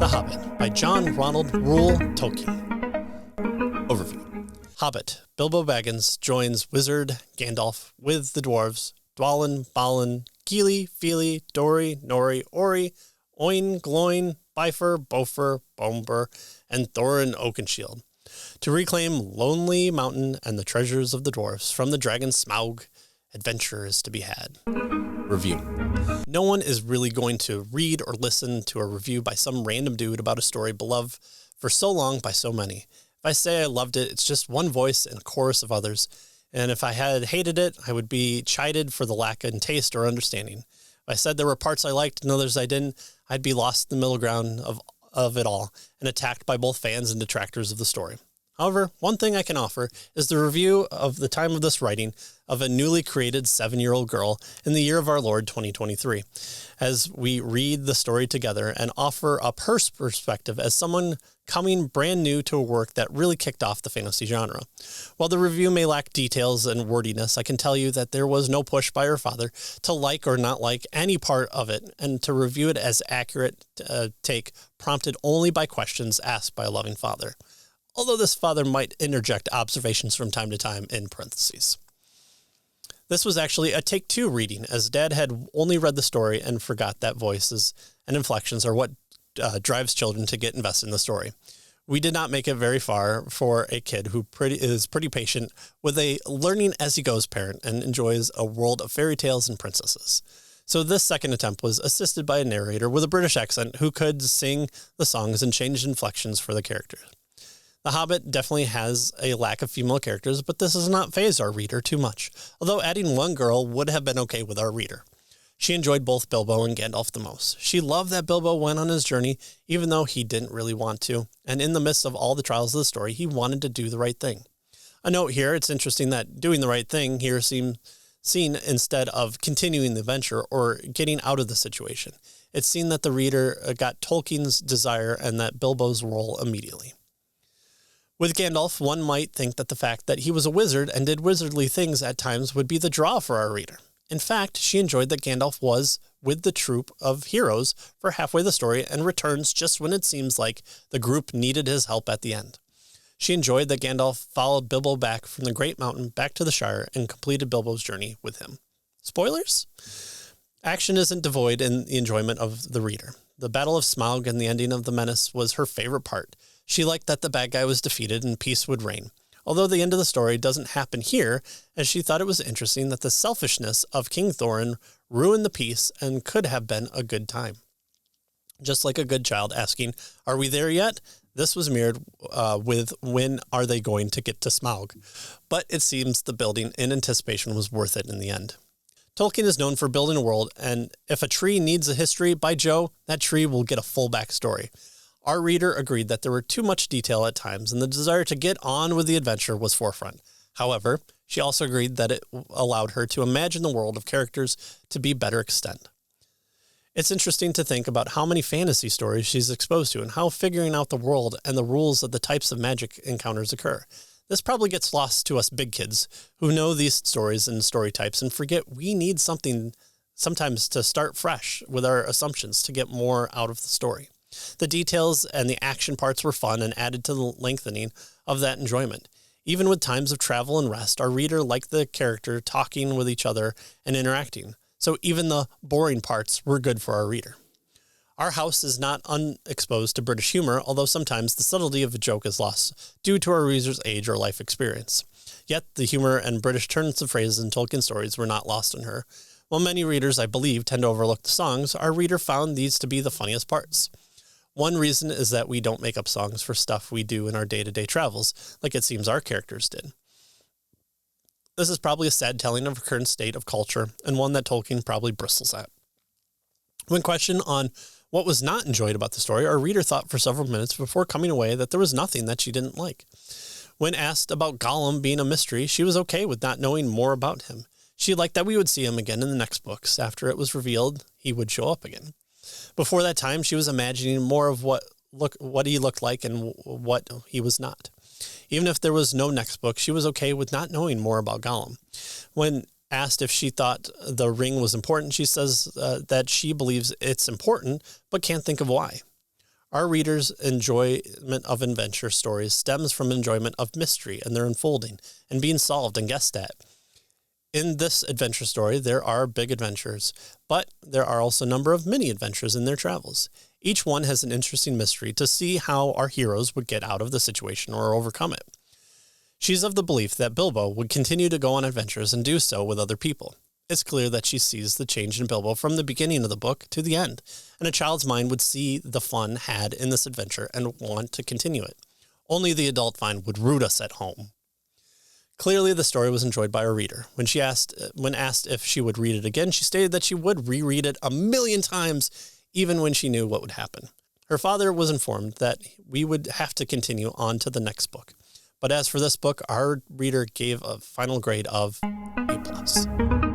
The Hobbit by John Ronald Reuel Tolkien. Overview. Hobbit. Bilbo Baggins joins wizard Gandalf with the dwarves Dwalin, Balin, Gili, Fili, Dori, Nori, Ori, Oin, Gloin, Bifur, Bofer, Bomber, and Thorin Oakenshield to reclaim Lonely Mountain and the treasures of the dwarves from the dragon Smaug. Adventure is to be had. Review. No one is really going to read or listen to a review by some random dude about a story beloved for so long by so many. If I say I loved it, it's just one voice and a chorus of others. And if I had hated it, I would be chided for the lack in taste or understanding. If I said there were parts I liked and others I didn't, I'd be lost in the middle ground of it all and attacked by both fans and detractors of the story. However, one thing I can offer is the review of the time of this writing of a newly created 7-year-old girl in the year of our Lord 2023, as we read the story together and offer up her perspective as someone coming brand new to a work that really kicked off the fantasy genre. While the review may lack details and wordiness, I can tell you that there was no push by her father to like or not like any part of it, and to review it as accurate take prompted only by questions asked by a loving father. Although this father might interject observations from time to time in parentheses. This was actually a take 2 reading, as Dad had only read the story and forgot that voices and inflections are what drives children to get invested in the story. We did not make it very far for a kid who is pretty patient with a learning as he goes parent and enjoys a world of fairy tales and princesses. So this second attempt was assisted by a narrator with a British accent who could sing the songs and change inflections for the characters. The Hobbit definitely has a lack of female characters, but this does not faze our reader too much, although adding one girl would have been okay with our reader. She enjoyed both Bilbo and Gandalf the most. She loved that Bilbo went on his journey, even though he didn't really want to, and in the midst of all the trials of the story, he wanted to do the right thing. A note here, it's interesting that doing the right thing here seems seen instead of continuing the adventure or getting out of the situation. It's seen that the reader got Tolkien's desire and that Bilbo's role immediately. With Gandalf, one might think that the fact that he was a wizard and did wizardly things at times would be the draw for our reader. In fact, she enjoyed that Gandalf was with the troop of heroes for halfway the story and returns just when it seems like the group needed his help at the end. She enjoyed that Gandalf followed Bilbo back from the Great Mountain back to the Shire and completed Bilbo's journey with him. Spoilers? Action isn't devoid in the enjoyment of the reader. The Battle of Smaug and the ending of the Menace was her favorite part. She liked that the bad guy was defeated and peace would reign, although the end of the story doesn't happen here, as she thought it was interesting that the selfishness of King Thorin ruined the peace and could have been a good time. Just like a good child asking, "Are we there yet?" This was mirrored with, "When are they going to get to Smaug?" But it seems the building in anticipation was worth it in the end. Tolkien is known for building a world, and if a tree needs a history, by Joe, that tree will get a full backstory. Our reader agreed that there were too much detail at times, and the desire to get on with the adventure was forefront. However, she also agreed that it allowed her to imagine the world of characters to be better extent. It's interesting to think about how many fantasy stories she's exposed to and how figuring out the world and the rules of the types of magic encounters occur. This probably gets lost to us big kids who know these stories and story types and forget we need something sometimes to start fresh with our assumptions to get more out of the story. The details and the action parts were fun and added to the lengthening of that enjoyment. Even with times of travel and rest, our reader liked the character talking with each other and interacting. So even the boring parts were good for our reader. Our house is not unexposed to British humor, although sometimes the subtlety of a joke is lost due to our reader's age or life experience. Yet the humor and British turns of phrases in Tolkien stories were not lost on her. While many readers, I believe, tend to overlook the songs, our reader found these to be the funniest parts. One reason is that we don't make up songs for stuff we do in our day-to-day travels, like it seems our characters did. This is probably a sad telling of a current state of culture, and one that Tolkien probably bristles at. When questioned on what was not enjoyed about the story, our reader thought for several minutes before coming away that there was nothing that she didn't like. When asked about Gollum being a mystery, she was okay with not knowing more about him. She liked that we would see him again in the next books. After it was revealed, he would show up again. Before that time, she was imagining more of what he looked like and what he was not. Even if there was no next book, she was okay with not knowing more about Gollum. When asked if she thought the ring was important, she says that she believes it's important, but can't think of why. Our readers' enjoyment of adventure stories stems from enjoyment of mystery and their unfolding and being solved and guessed at. In this adventure story, there are big adventures, but there are also a number of mini adventures in their travels. Each one has an interesting mystery to see how our heroes would get out of the situation or overcome it. She's of the belief that Bilbo would continue to go on adventures and do so with other people. It's clear that she sees the change in Bilbo from the beginning of the book to the end, and a child's mind would see the fun had in this adventure and want to continue it. Only the adult mind would root us at home. Clearly, the story was enjoyed by our reader. When asked if she would read it again, she stated that she would reread it 1,000,000 times, even when she knew what would happen. Her father was informed that we would have to continue on to the next book. But as for this book, our reader gave a final grade of A+.